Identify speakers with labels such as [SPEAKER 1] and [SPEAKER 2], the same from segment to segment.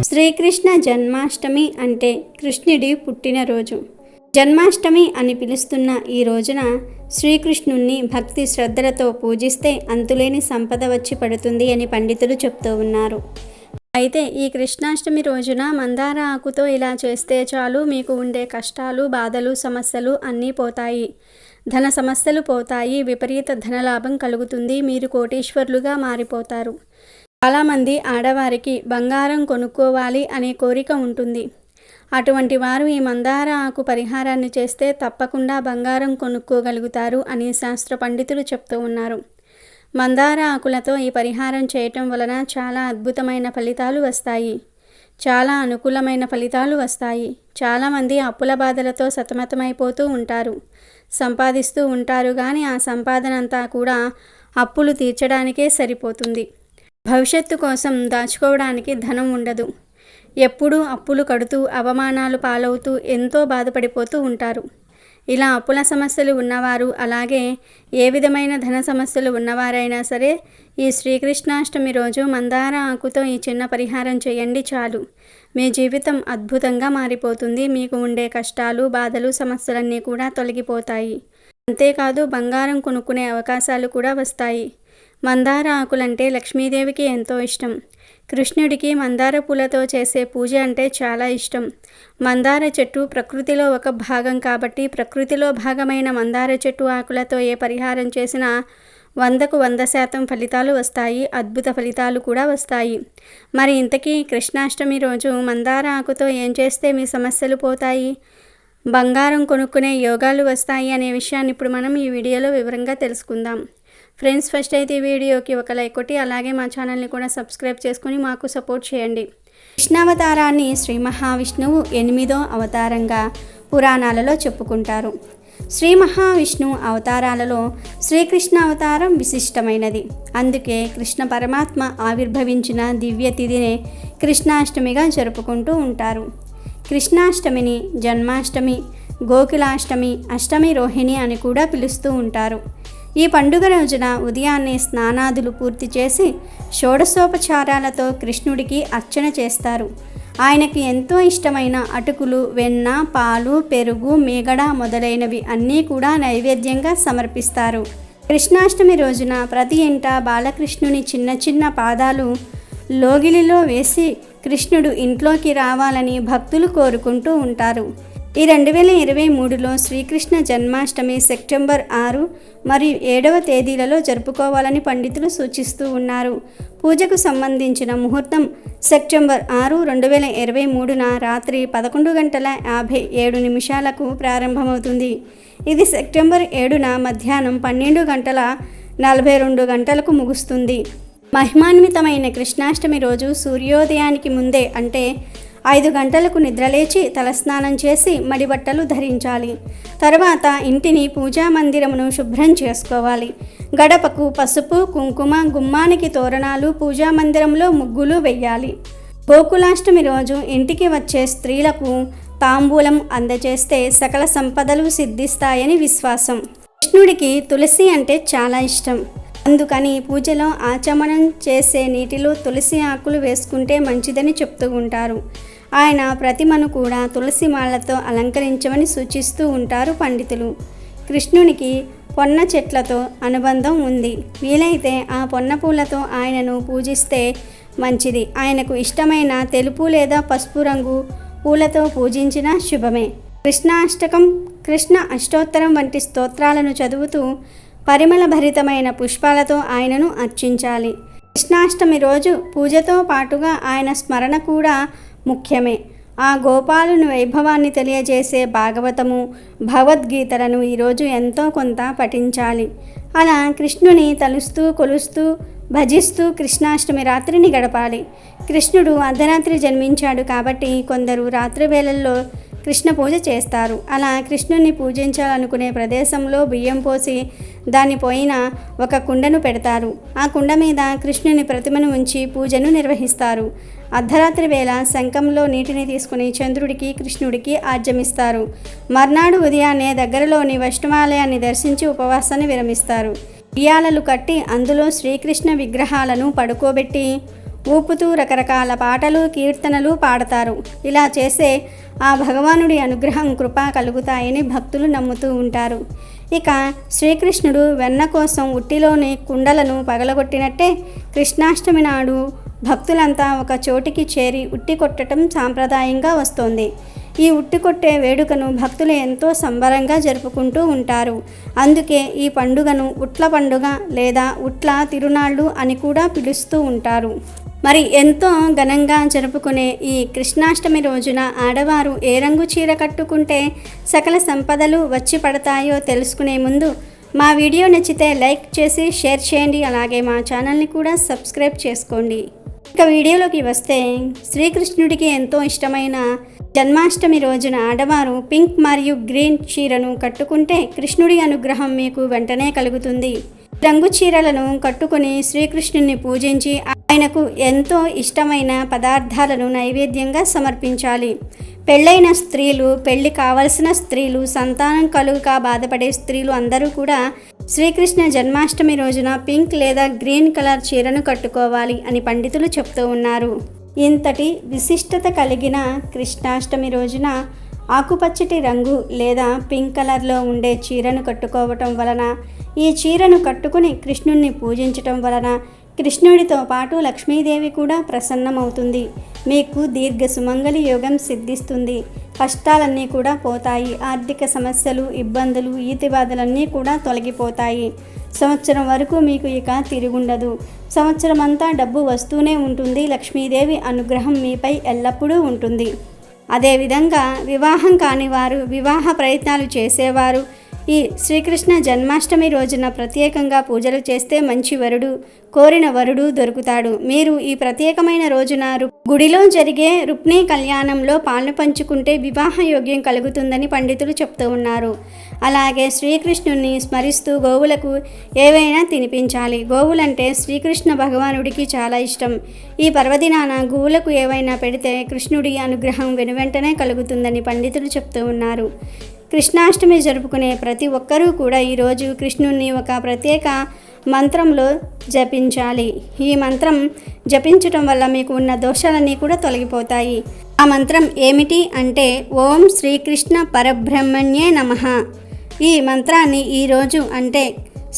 [SPEAKER 1] శ్రీకృష్ణ జన్మాష్టమి అంటే కృష్ణుడి పుట్టినరోజు. జన్మాష్టమి అని పిలుస్తున్న ఈ రోజున శ్రీకృష్ణుణ్ణి భక్తి శ్రద్ధలతో పూజిస్తే అంతులేని సంపద వచ్చి పడుతుంది అని పండితులు చెప్తూ ఉన్నారు. అయితే ఈ కృష్ణాష్టమి రోజున మందార ఆకుతో ఇలా చేస్తే చాలు, మీకు ఉండే కష్టాలు, బాధలు, సమస్యలు అన్నీ పోతాయి. ధన సమస్యలు పోతాయి, విపరీత ధనలాభం కలుగుతుంది, మీరు కోటీశ్వరులుగా మారిపోతారు. చాలామంది ఆడవారికి బంగారం కొనుక్కోవాలి అనే కోరిక ఉంటుంది. అటువంటి వారు ఈ మందార ఆకు పరిహారాన్ని చేస్తే తప్పకుండా బంగారం కొనుక్కోగలుగుతారు అని శాస్త్ర పండితులు చెప్తూ ఉన్నారు. మందార ఆకులతో ఈ పరిహారం చేయటం వలన చాలా అద్భుతమైన ఫలితాలు వస్తాయి, చాలా అనుకూలమైన ఫలితాలు వస్తాయి. చాలామంది అప్పుల బాధలతో సతమతమైపోతూ ఉంటారు, సంపాదిస్తూ ఉంటారు, కానీ ఆ సంపాదన అంతా కూడా అప్పులు తీర్చడానికే సరిపోతుంది. భవిష్యత్తు కోసం దాచుకోవడానికి ధనం ఉండదు. ఎప్పుడూ అప్పులు కడుతూ అవమానాలు పాలవుతూ ఎంతో బాధపడిపోతూ ఉంటారు. ఇలా అప్పుల సమస్యలు ఉన్నవారు, అలాగే ఏ విధమైన ధన సమస్యలు ఉన్నవారైనా సరే ఈ శ్రీకృష్ణాష్టమి రోజు మందార ఆకుతో ఈ చిన్న పరిహారం చేయండి చాలు, మీ జీవితం అద్భుతంగా మారిపోతుంది. మీకు ఉండే కష్టాలు, బాధలు, సమస్యలన్నీ కూడా తొలగిపోతాయి. అంతేకాదు బంగారం కొనుక్కునే అవకాశాలు కూడా వస్తాయి. మందార ఆకులంటే లక్ష్మీదేవికి ఎంతో ఇష్టం. కృష్ణుడికి మందార పూలతో చేసే పూజ అంటే చాలా ఇష్టం. మందార చెట్టు ప్రకృతిలో ఒక భాగం కాబట్టి ప్రకృతిలో భాగమైన మందార చెట్టు ఆకులతో ఏ పరిహారం చేసినా 100కు 100% ఫలితాలు వస్తాయి, అద్భుత ఫలితాలు కూడా వస్తాయి. మరి ఇంతకీ కృష్ణాష్టమి రోజు మందార ఆకుతో ఏం చేస్తే మీ సమస్యలు పోతాయి, బంగారం కొనుక్కునే యోగాలు వస్తాయి అనే విషయాన్ని ఇప్పుడు మనం ఈ వీడియోలో వివరంగా తెలుసుకుందాం. ఫ్రెండ్స్, ఫస్ట్ అయితే ఈ వీడియోకి ఒక లైక్ కొట్టి అలాగే మా ఛానల్ని కూడా సబ్స్క్రైబ్ చేసుకొని మాకు సపోర్ట్ చేయండి. కృష్ణావతారాన్ని శ్రీ మహావిష్ణువు 8వ అవతారంగా పురాణాలలో చెప్పుకుంటారు. శ్రీ మహావిష్ణువు అవతారాలలో శ్రీకృష్ణ అవతారం విశిష్టమైనది. అందుకే కృష్ణ పరమాత్మ ఆవిర్భవించిన దివ్య తిథినే కృష్ణాష్టమిగా జరుపుకుంటూ ఉంటారు. కృష్ణాష్టమిని జన్మాష్టమి, గోకులాష్టమి, అష్టమి రోహిణి అని కూడా పిలుస్తూ ఉంటారు. ఈ పండుగ రోజున ఉదయాన్నే స్నానాదులు పూర్తి చేసి షోడశోపచారాలతో కృష్ణుడికి అర్చన చేస్తారు. ఆయనకి ఎంతో ఇష్టమైన అటుకులు, వెన్న, పాలు, పెరుగు, మీగడ మొదలైనవి అన్నీ కూడా నైవేద్యంగా సమర్పిస్తారు. కృష్ణాష్టమి రోజున ప్రతి ఇంట బాలకృష్ణుని చిన్న చిన్న పాదాలు లోగిలిలో వేసి కృష్ణుడు ఇంట్లోకి రావాలని భక్తులు కోరుకుంటూ ఉంటారు. ఈ 2023లో శ్రీకృష్ణ జన్మాష్టమి సెప్టెంబర్ 6 మరియు 7వ తేదీలలో జరుపుకోవాలని పండితులు సూచిస్తూ ఉన్నారు. పూజకు సంబంధించిన ముహూర్తం సెప్టెంబర్ 6, 2023న రాత్రి 11:57 ప్రారంభమవుతుంది. ఇది సెప్టెంబర్ 7న మధ్యాహ్నం 12:42 ముగుస్తుంది. మహిమాన్వితమైన కృష్ణాష్టమి రోజు సూర్యోదయానికి ముందే అంటే 5 గంటలకు నిద్రలేచి తలస్నానం చేసి మడిబట్టలు ధరించాలి. తర్వాత ఇంటిని పూజా మందిరమును శుభ్రం చేసుకోవాలి. గడపకు పసుపు, కుంకుమ, గుమ్మానికి తోరణాలు, పూజా మందిరంలో ముగ్గులు వెయ్యాలి. గోకులాష్టమి రోజు ఇంటికి వచ్చే స్త్రీలకు తాంబూలం అందజేస్తే సకల సంపదలు సిద్ధిస్తాయని విశ్వాసం. కృష్ణుడికి తులసి అంటే చాలా ఇష్టం. అందుకని పూజలో ఆచమనం చేసే నీటిలో తులసి ఆకులు వేసుకుంటే మంచిదని చెప్తూ ఉంటారు. ఆయన ప్రతిమను కూడా తులసి మాలతో అలంకరించమని సూచిస్తూ ఉంటారు పండితులు. కృష్ణునికి పొన్న చెట్లతో అనుబంధం ఉంది. వీలైతే ఆ పొన్న పూలతో ఆయనను పూజిస్తే మంచిది. ఆయనకు ఇష్టమైన తెలుపు లేదా పసుపు రంగు పూలతో పూజించిన శుభమే. కృష్ణాష్టకం, కృష్ణ అష్టోత్తరం వంటి స్తోత్రాలను చదువుతూ పరిమళ భరితమైన పుష్పాలతో ఆయనను అర్చించాలి. కృష్ణాష్టమి రోజు పూజతో పాటుగా ఆయన స్మరణ కూడా ముఖ్యమే. ఆ గోపాలుని వైభవాన్ని తెలియజేసే భాగవతము, భగవద్గీతలను ఈరోజు ఎంతో కొంత పఠించాలి. అలా కృష్ణుని తలుస్తూ, కొలుస్తూ, భజిస్తూ కృష్ణాష్టమి రాత్రిని గడపాలి. కృష్ణుడు అర్ధరాత్రి జన్మించాడు కాబట్టి కొందరు రాత్రి వేళల్లో కృష్ణ పూజ చేస్తారు. అలా కృష్ణుని పూజించాలనుకునే ప్రదేశంలో బియ్యం పోసి దానిపైన ఒక కుండను పెడతారు. ఆ కుండ మీద కృష్ణుని ప్రతిమను ఉంచి పూజను నిర్వహిస్తారు. అర్ధరాత్రి వేళ శంఖంలో నీటిని తీసుకుని చంద్రుడికి కృష్ణుడికి ఆర్జమిస్తారు. మర్నాడు ఉదయాన్నే దగ్గరలోని వైష్ణవాలయాన్ని దర్శించి ఉపవాసాన్ని విరమిస్తారు. ఉయ్యాలలు కట్టి అందులో శ్రీకృష్ణ విగ్రహాలను పడుకోబెట్టి ఊపుతూ రకరకాల పాటలు కీర్తనలు పాడతారు. ఇలా చేసే ఆ భగవానుడి అనుగ్రహం కృప కలుగుతాయని భక్తులు నమ్ముతూ ఉంటారు. ఇక శ్రీకృష్ణుడు వెన్న కోసం ఉట్టిలోని కుండలను పగలగొట్టినట్టే కృష్ణాష్టమి నాడు భక్తులంతా ఒక చోటికి చేరి ఉట్టి కొట్టడం సాంప్రదాయంగా వస్తోంది. ఈ ఉట్టి కొట్టే వేడుకను భక్తులు ఎంతో సంబరంగా జరుపుకుంటూ ఉంటారు. అందుకే ఈ పండుగను ఉట్ల పండుగ లేదా ఉట్ల తిరునాళ్ళు అని కూడా పిలుస్తూ ఉంటారు. మరి ఎంతో ఘనంగా జరుపుకునే ఈ కృష్ణాష్టమి రోజున ఆడవారు ఏ రంగు చీర కట్టుకుంటే సకల సంపదలు వచ్చి పడతాయో తెలుసుకునే ముందు మా వీడియో నచ్చితే లైక్ చేసి షేర్ చేయండి. అలాగే మా ఛానల్ని కూడా సబ్స్క్రైబ్ చేసుకోండి. ఇక వీడియోలోకి వస్తే శ్రీకృష్ణుడికి ఎంతో ఇష్టమైన జన్మాష్టమి రోజున ఆడవారు పింక్ మరియు గ్రీన్ చీరను కట్టుకుంటే కృష్ణుడి అనుగ్రహం మీకు వెంటనే కలుగుతుంది. రంగు చీరలను కట్టుకుని శ్రీకృష్ణుని పూజించి ఆయనకు ఎంతో ఇష్టమైన పదార్థాలను నైవేద్యంగా సమర్పించాలి. పెళ్ళైన స్త్రీలు, పెళ్లి కావలసిన స్త్రీలు, సంతానం కలుగక బాధపడే స్త్రీలు అందరూ కూడా శ్రీకృష్ణ జన్మాష్టమి రోజున పింక్ లేదా గ్రీన్ కలర్ చీరను కట్టుకోవాలి అని పండితులు చెప్తూ ఉన్నారు. ఇంతటి విశిష్టత కలిగిన కృష్ణాష్టమి రోజున ఆకుపచ్చటి రంగు లేదా పింక్ కలర్లో ఉండే చీరను కట్టుకోవటం వలన, ఈ చీరను కట్టుకుని కృష్ణుణ్ణి పూజించటం వలన కృష్ణుడితో పాటు లక్ష్మీదేవి కూడా ప్రసన్నమవుతుంది. మీకు దీర్ఘ సుమంగళి యోగం సిద్ధిస్తుంది. కష్టాలన్నీ కూడా పోతాయి. ఆర్థిక సమస్యలు, ఇబ్బందులు, ఈతిబాధలన్నీ కూడా తొలగిపోతాయి. సంవత్సరం వరకు మీకు ఇక తిరుగుండదు. సంవత్సరం అంతా డబ్బు వస్తూనే ఉంటుంది. లక్ష్మీదేవి అనుగ్రహం మీపై ఎల్లప్పుడూ ఉంటుంది. అదేవిధంగా వివాహం కాని వారు, వివాహ ప్రయత్నాలు చేసేవారు ఈ శ్రీకృష్ణ జన్మాష్టమి రోజున ప్రత్యేకంగా పూజలు చేస్తే మంచి వరుడు, కోరిన వరుడు దొరుకుతాడు. మీరు ఈ ప్రత్యేకమైన రోజున గుడిలో జరిగే రుక్మిణీ కళ్యాణంలో పాలు పంచుకుంటే వివాహ యోగ్యం కలుగుతుందని పండితులు చెప్తూ ఉన్నారు. అలాగే శ్రీకృష్ణుని స్మరిస్తూ గోవులకు ఏవైనా తినిపించాలి. గోవులంటే శ్రీకృష్ణ భగవానుడికి చాలా ఇష్టం. ఈ పర్వదినాన గోవులకు ఏవైనా పెడితే కృష్ణుడి అనుగ్రహం వెనువెంటనే కలుగుతుందని పండితులు చెప్తూ ఉన్నారు. కృష్ణాష్టమి జరుపుకునే ప్రతి ఒక్కరూ కూడా ఈరోజు కృష్ణుణ్ణి ఒక ప్రత్యేక మంత్రంలో జపించాలి. ఈ మంత్రం జపించటం వల్ల మీకు ఉన్న దోషాలన్నీ కూడా తొలగిపోతాయి. ఆ మంత్రం ఏమిటి అంటే ఓం శ్రీకృష్ణ పరబ్రహ్మణ్యే నమః. ఈ మంత్రాన్ని ఈరోజు అంటే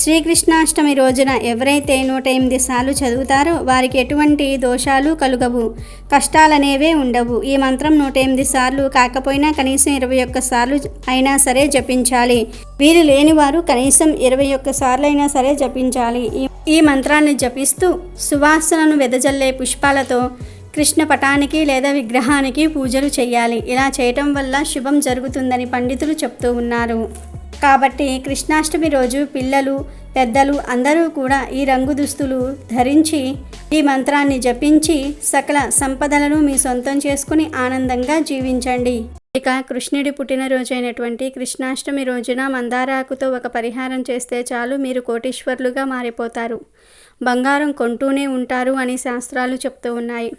[SPEAKER 1] శ్రీకృష్ణాష్టమి రోజున ఎవరైతే 108 సార్లు చదువుతారో వారికి ఎటువంటి దోషాలు కలుగవు, కష్టాలనేవే ఉండవు. ఈ మంత్రం 108 సార్లు కాకపోయినా కనీసం 21 సార్లు అయినా సరే జపించాలి. వీరు లేని వారు కనీసం 21 సార్లు అయినా సరే జపించాలి. ఈ మంత్రాన్ని జపిస్తూ సువాసనను వెదజల్లే పుష్పాలతో కృష్ణ పటానికి లేదా విగ్రహానికి పూజలు చేయాలి. ఇలా చేయటం వల్ల శుభం జరుగుతుందని పండితులు చెప్తూ ఉన్నారు. కాబట్టి కృష్ణాష్టమి రోజు పిల్లలు, పెద్దలు అందరూ కూడా ఈ రంగు దుస్తులు ధరించి ఈ మంత్రాన్ని జపించి సకల సంపదలను మీ సొంతం చేసుకుని ఆనందంగా జీవించండి. ఇక కృష్ణుడి పుట్టినరోజు అయినటువంటి కృష్ణాష్టమి రోజున మందారాకుతో ఒక పరిహారం చేస్తే చాలు, మీరు కోటీశ్వరులుగా మారిపోతారు. బంగారం కొంటూనే ఉంటారు అని శాస్త్రాలు చెప్తూ ఉన్నాయి.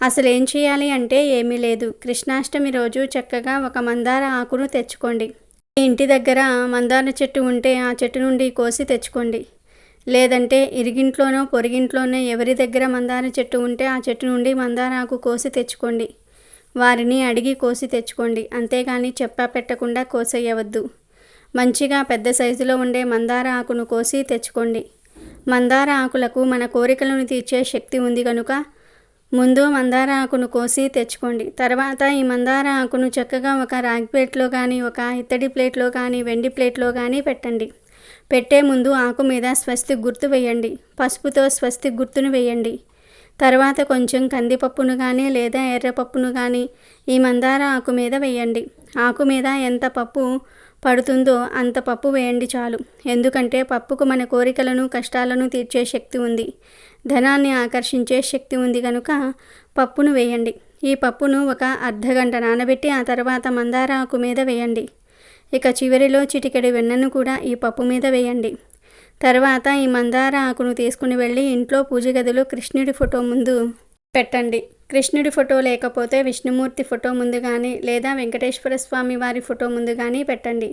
[SPEAKER 1] అసలు ఏం చేయాలి అంటే ఏమీ లేదు. కృష్ణాష్టమి రోజు చక్కగా ఒక మందార ఆకును తెచ్చుకోండి. ఇంటి దగ్గర మందార చెట్టు ఉంటే ఆ చెట్టు నుండి కోసి తెచ్చుకోండి. లేదంటే ఇరిగింట్లోనో పొరిగింట్లోనో ఎవరి దగ్గర మందార చెట్టు ఉంటే ఆ చెట్టు నుండి మందార ఆకు కోసి తెచ్చుకోండి. వారిని అడిగి కోసి తెచ్చుకోండి. అంతేగాని చెప్పా పెట్టకుండా కోసేయవద్దు. మంచిగా పెద్ద సైజులో ఉండే మందార ఆకును కోసి తెచ్చుకోండి. మందార ఆకులకు మన కోరికలను తీర్చే శక్తి ఉంది కనుక ముందు మందార ఆకును కోసి తెచ్చుకోండి. తర్వాత ఈ మందార ఆకును చక్కగా ఒక రాగి ప్లేట్లో కానీ, ఒక ఇత్తడి ప్లేట్లో కానీ, వెండి ప్లేట్లో కానీ పెట్టండి. పెట్టే ముందు ఆకు మీద స్వస్తిక్ గుర్తు వేయండి. పసుపుతో స్వస్తిక్ గుర్తును వేయండి. తర్వాత కొంచెం కందిపప్పును కానీ లేదా ఎర్రపప్పును కానీ ఈ మందార ఆకు మీద వేయండి. ఆకు మీద ఎంత పప్పు పడుతుందో అంత పప్పు వేయండి చాలు. ఎందుకంటే పప్పుకు మన కోరికలను, కష్టాలను తీర్చే శక్తి ఉంది, ధనాన్ని ఆకర్షించే శక్తి ఉంది కనుక పప్పును వేయండి. ఈ పప్పును ఒక అర్ధగంట నానబెట్టి ఆ తర్వాత మందార ఆకు మీద వేయండి. ఇక చివరిలో చిటికెడు వెన్నను కూడా ఈ పప్పు మీద వేయండి. తర్వాత ఈ మందార ఆకును తీసుకుని వెళ్ళి ఇంట్లో పూజ గదిలో కృష్ణుడి ఫోటో ముందు పెట్టండి. కృష్ణుడి ఫోటో లేకపోతే విష్ణుమూర్తి ఫోటో ముందు కానీ లేదా వెంకటేశ్వర స్వామి వారి ఫోటో ముందు కానీ పెట్టండి.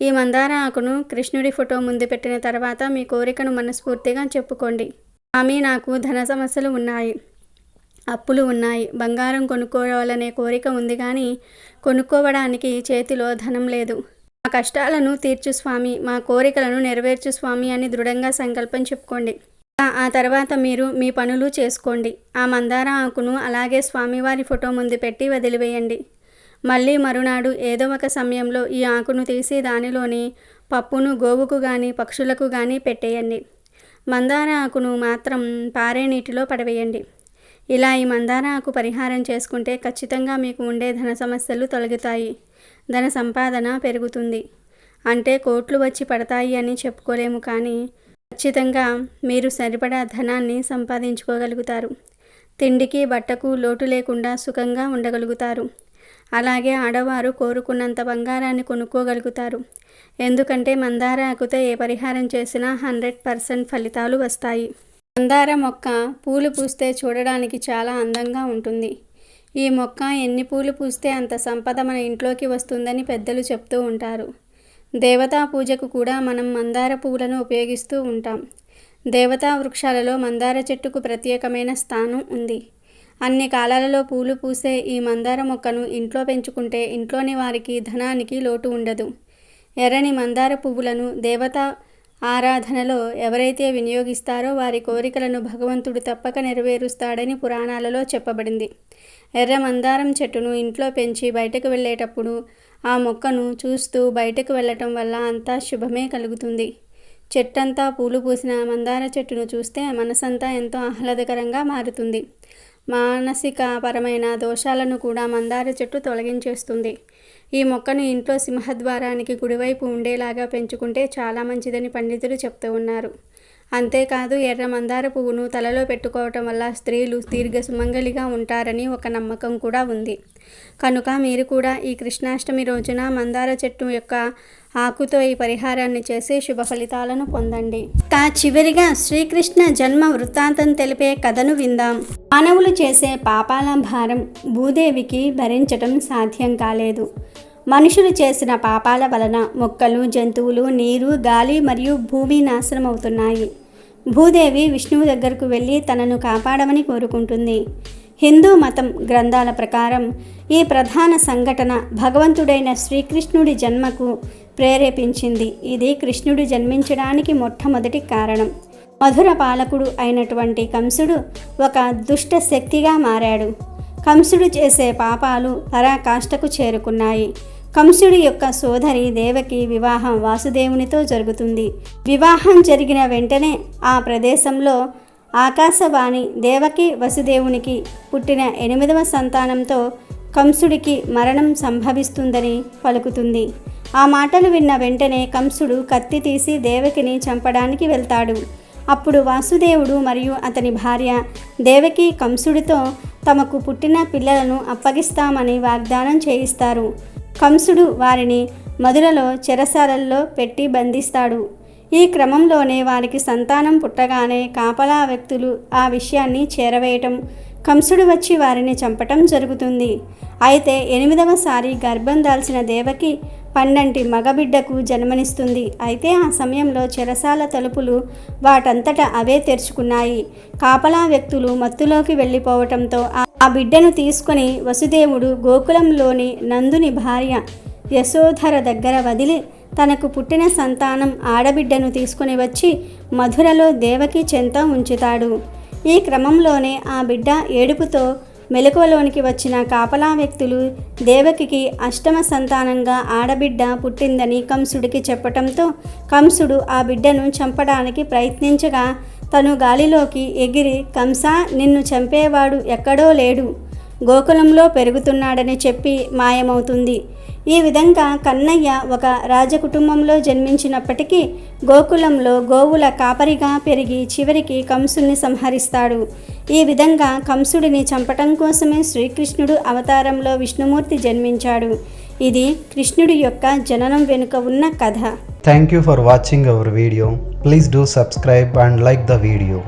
[SPEAKER 1] ఈ మందార ఆకును కృష్ణుడి ఫోటో ముందు పెట్టిన తర్వాత మీ కోరికను మనస్ఫూర్తిగా చెప్పుకోండి. స్వామి, నాకు ధన సమస్యలు ఉన్నాయి, అప్పులు ఉన్నాయి, బంగారం కొనుక్కోవాలనే కోరిక ఉంది కానీ కొనుక్కోవడానికి చేతిలో ధనం లేదు. మా కష్టాలను తీర్చు స్వామి, మా కోరికలను నెరవేర్చు స్వామి అని దృఢంగా సంకల్పం చెప్పుకోండి. ఆ తర్వాత మీరు మీ పనులు చేసుకోండి. ఆ మందార ఆకును అలాగే స్వామివారి ఫోటో ముందు పెట్టి వదిలివేయండి. మళ్ళీ మరునాడు ఏదో ఒక సమయంలో ఈ ఆకును తీసి దానిలోని పప్పును గోవుకు కానీ పక్షులకు కానీ పెట్టేయండి. మందార ఆకును మాత్రం పారే నీటిలో పడవేయండి. ఇలా ఈ మందార ఆకు పరిహారం చేసుకుంటే ఖచ్చితంగా మీకు ఉండే ధన సమస్యలు తొలగుతాయి, ధన సంపాదన పెరుగుతుంది. అంటే కోట్లు వచ్చి పడతాయి అని చెప్పుకోలేము, కానీ ఖచ్చితంగా మీరు సరిపడా ధనాన్ని సంపాదించుకోగలుగుతారు. తిండికి బట్టకు లోటు లేకుండా సుఖంగా ఉండగలుగుతారు. అలాగే ఆడవారు కోరుకున్నంత బంగారాన్ని కొనుక్కోగలుగుతారు. ఎందుకంటే మందార ఆకుతో ఏ పరిహారం చేసినా 100% ఫలితాలు వస్తాయి. మందార మొక్క పూలు పూస్తే చూడడానికి చాలా అందంగా ఉంటుంది. ఈ మొక్క ఎన్ని పూలు పూస్తే అంత సంపద మన ఇంట్లోకి వస్తుందని పెద్దలు చెప్తూ ఉంటారు. దేవతా పూజకు కూడా మనం మందార పువ్వులను ఉపయోగిస్తూ ఉంటాం. దేవతా వృక్షాలలో మందార చెట్టుకు ప్రత్యేకమైన స్థానం ఉంది. అన్ని కాలాలలో పూలు పూసే ఈ మందార మొక్కను ఇంట్లో పెంచుకుంటే ఇంట్లోని వారికి ధనానికి లోటు ఉండదు. ఎర్రని మందార పువ్వులను దేవతా ఆరాధనలో ఎవరైతే వినియోగిస్తారో వారి కోరికలను భగవంతుడు తప్పక నెరవేరుస్తాడని పురాణాలలో చెప్పబడింది. ఎర్ర మందారం చెట్టును ఇంట్లో పెంచి బయటకు వెళ్ళేటప్పుడు ఆ మొక్కను చూస్తూ బయటకు వెళ్ళటం వల్ల అంతా శుభమే కలుగుతుంది. చెట్టంతా పూలు పూసిన మందార చెట్టును చూస్తే మనసంతా ఎంతో ఆహ్లాదకరంగా మారుతుంది. మానసిక పరమైన దోషాలను కూడా మందార చెట్టు తొలగించేస్తుంది. ఈ మొక్కను ఇంట్లో సింహద్వారానికి కుడివైపు ఉండేలాగా పెంచుకుంటే చాలా మంచిదని పండితులు చెప్తూ ఉన్నారు. అంతేకాదు ఎర్ర మందార పువ్వును తలలో పెట్టుకోవటం వల్ల స్త్రీలు దీర్ఘ సుమంగళిగా ఉంటారని ఒక నమ్మకం కూడా ఉంది. కనుక మీరు కూడా ఈ కృష్ణాష్టమి రోజున మందార చెట్టు యొక్క ఆకుతో ఈ పరిహారాన్ని చేసి శుభ ఫలితాలను పొందండి. చివరిగా శ్రీకృష్ణ జన్మ వృత్తాంతం తెలిపే కథను విందాం. మానవులు చేసే పాపాల భారం భూదేవికి భరించటం సాధ్యం కాలేదు. మనుషులు చేసిన పాపాల వలన మొక్కలు, జంతువులు, నీరు, గాలి మరియు భూమి నాశనమవుతున్నాయి. భూదేవి విష్ణువు దగ్గరకు వెళ్ళి తనను కాపాడమని కోరుకుంటుంది. హిందూ మతం గ్రంథాల ప్రకారం ఈ ప్రధాన సంఘటన భగవంతుడైన శ్రీకృష్ణుడి జన్మకు ప్రేరేపించింది. ఇది కృష్ణుడు జన్మించడానికి మొట్టమొదటి కారణం. మధుర పాలకుడు అయినటువంటి కంసుడు ఒక దుష్ట శక్తిగా మారాడు. కంసుడు చేసే పాపాలు పరాకాష్ఠకు చేరుకున్నాయి. కంసుడి యొక్క సోదరి దేవకి వివాహం వాసుదేవునితో జరుగుతుంది. వివాహం జరిగిన వెంటనే ఆ ప్రదేశంలో ఆకాశవాణి దేవకి వసుదేవునికి పుట్టిన 8వ సంతానంతో కంసుడికి మరణం సంభవిస్తుందని పలుకుతుంది. ఆ మాటలు విన్న వెంటనే కంసుడు కత్తి తీసి దేవకిని చంపడానికి వెళ్తాడు. అప్పుడు వాసుదేవుడు మరియు అతని భార్య దేవకి కంసుడితో తమకు పుట్టిన పిల్లలను అప్పగిస్తామని వాగ్దానం చేయిస్తారు. కంసుడు వారిని మధురలో చెరసాలల్లో పెట్టి బంధిస్తాడు. ఈ క్రమంలోనే వారికి సంతానం పుట్టగానే కాపలా వ్యక్తులు ఆ విషయాన్ని చేరవేయటం, కంసుడు వచ్చి వారిని చంపటం జరుగుతుంది. అయితే 8వసారి గర్భం దాల్చిన దేవకి 12 మగబిడ్డకు జన్మనిస్తుంది. అయితే ఆ సమయంలో చెరసాల తలుపులు వాటంతట అవే తెరుచుకున్నాయి. కాపలా వ్యక్తులు మత్తులోకి వెళ్ళిపోవటంతో ఆ బిడ్డను తీసుకొని వసుదేవుడు గోకులంలోని నందుని భార్య యశోధర దగ్గర వదిలి తనకు పుట్టిన సంతానం ఆడబిడ్డను తీసుకుని వచ్చి మధురలో దేవకి చెంత ఉంచుతాడు. ఈ క్రమంలోనే ఆ బిడ్డ ఏడుపుతో మెలకువలోనికి వచ్చిన కాపలా వ్యక్తులు దేవకికి 8వ సంతానంగా ఆడబిడ్డ పుట్టిందని కంసుడికి చెప్పటంతో కంసుడు ఆ బిడ్డను చంపడానికి ప్రయత్నించగా తను గాలిలోకి ఎగిరి కంసా, నిన్ను చంపేవాడు ఎక్కడో లేడు, గోకులంలో పెరుగుతున్నాడని చెప్పి మాయమవుతుంది. ఈ విధంగా కన్నయ్య ఒక రాజకుటుంబంలో జన్మించినప్పటికీ గోకులంలో గోవుల కాపరిగా పెరిగి చివరికి కంసుని సంహరిస్తాడు. ఈ విధంగా కంసుడిని చంపటం కోసమే శ్రీకృష్ణుడు అవతారంలో విష్ణుమూర్తి జన్మించాడు. ఇది కృష్ణుడి యొక్క జననం వెనుక ఉన్న కథ.
[SPEAKER 2] Thank you for watching our video. Please do subscribe and like the video.